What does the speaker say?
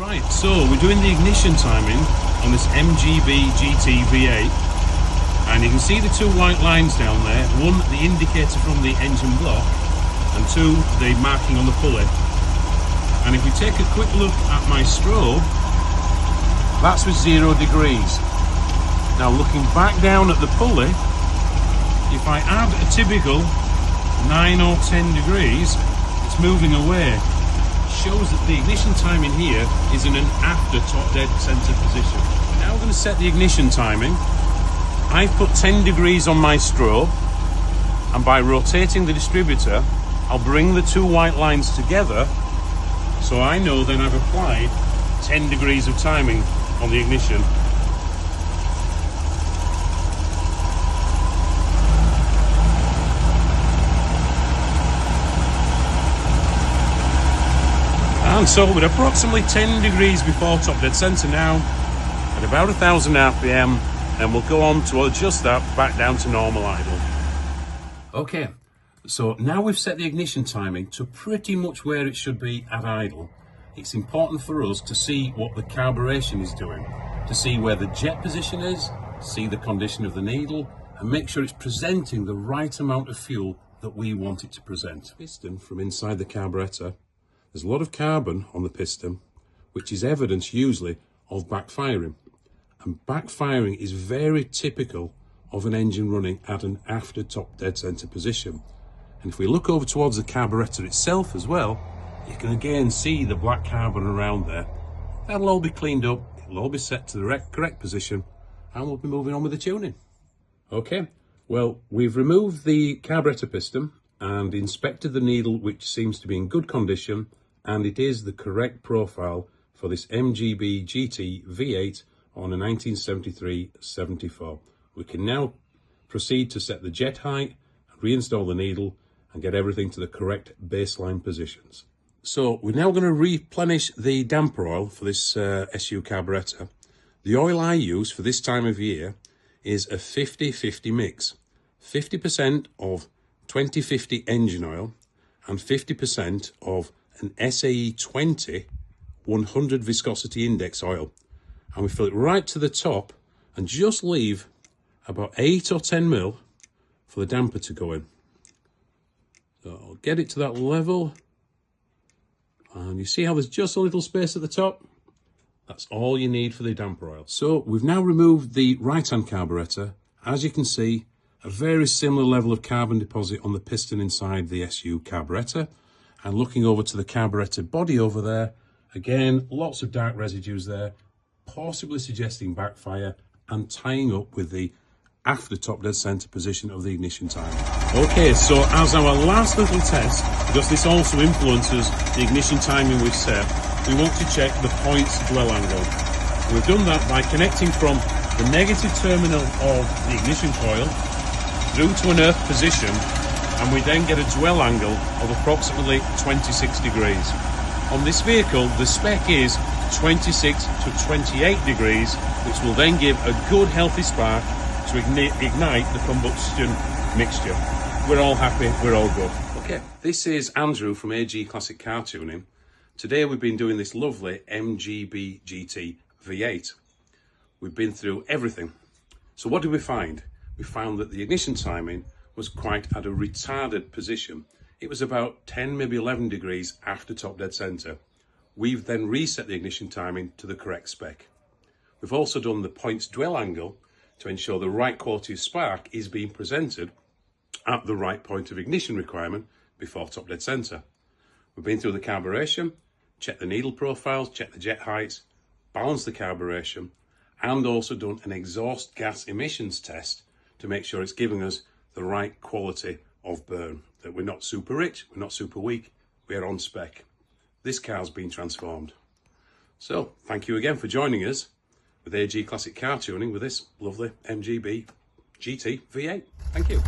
Right, so we're doing the ignition timing on this MGBGT V8, and you can see the two white lines down there. One, the indicator from the engine block, and two, the marking on the pulley. And if we take a quick look at my strobe, that's with 0 degrees. Now looking back down at the pulley, if I add a typical 9 or 10 degrees, it's moving away. Shows that the ignition timing here is in an after top dead center position. Now we're going to set the ignition timing. I've put 10 degrees on my strobe, and by rotating the distributor, I'll bring the two white lines together, so I know then I've applied 10 degrees of timing on the ignition. And so we're approximately 10 degrees before top dead center now, at about 1000 RPM, and we'll go on to adjust that back down to normal idle. Okay, so now we've set the ignition timing to pretty much where it should be at idle. It's important for us to see what the carburation is doing, to see where the jet position is, see the condition of the needle, and make sure it's presenting the right amount of fuel that we want it to present. Piston from inside the carburetor. There's a lot of carbon on the piston, which is evidence usually of backfiring. And backfiring is very typical of an engine running at an after top dead center position. And if we look over towards the carburetor itself as well, you can again see the black carbon around there. That'll all be cleaned up, it'll all be set to the correct position, and we'll be moving on with the tuning. Okay, well, we've removed the carburetor piston and inspected the needle, which seems to be in good condition, and it is the correct profile for this MGBGT V8 on a 1973-74. We can now proceed to set the jet height, reinstall the needle, and get everything to the correct baseline positions. So we're now going to replenish the damper oil for this SU carburetor. The oil I use for this time of year is a 50-50 mix. 50% of 2050 engine oil and 50% of an SAE 20 100 viscosity index oil, and we fill it right to the top and just leave about 8 or 10 mil for the damper to go in. So I'll get it to that level, and you see how there's just a little space at the top? That's all you need for the damper oil. So we've now removed the right hand carburetor. As you can see, a very similar level of carbon deposit on the piston inside the SU carburetor. And looking over to the carburetor body over there, again, lots of dark residues there, possibly suggesting backfire and tying up with the after top dead center position of the ignition timing. Okay, so as our last little test, because this also influences the ignition timing we've set, we want to check the points dwell angle. We've done that by connecting from the negative terminal of the ignition coil through to an earth position, and we then get a dwell angle of approximately 26 degrees. On this vehicle, the spec is 26 to 28 degrees, which will then give a good healthy spark to ignite the combustion mixture. We're all happy, we're all good. Okay, this is Andrew from AG Classic Car Tuning. Today we've been doing this lovely MGBGT V8. We've been through everything. So what did we find? We found that the ignition timing was quite at a retarded position. It was about 10, maybe 11 degrees after top dead center. We've then reset the ignition timing to the correct spec. We've also done the points dwell angle to ensure the right quality of spark is being presented at the right point of ignition requirement before top dead center. We've been through the carburation, checked the needle profiles, checked the jet heights, balanced the carburation, and also done an exhaust gas emissions test to make sure it's giving us the right quality of burn, that we're not super rich, we're not super weak, we're on spec. This car's been transformed. So thank you again for joining us with AG Classic Car Tuning with this lovely MGB GT V8. Thank you.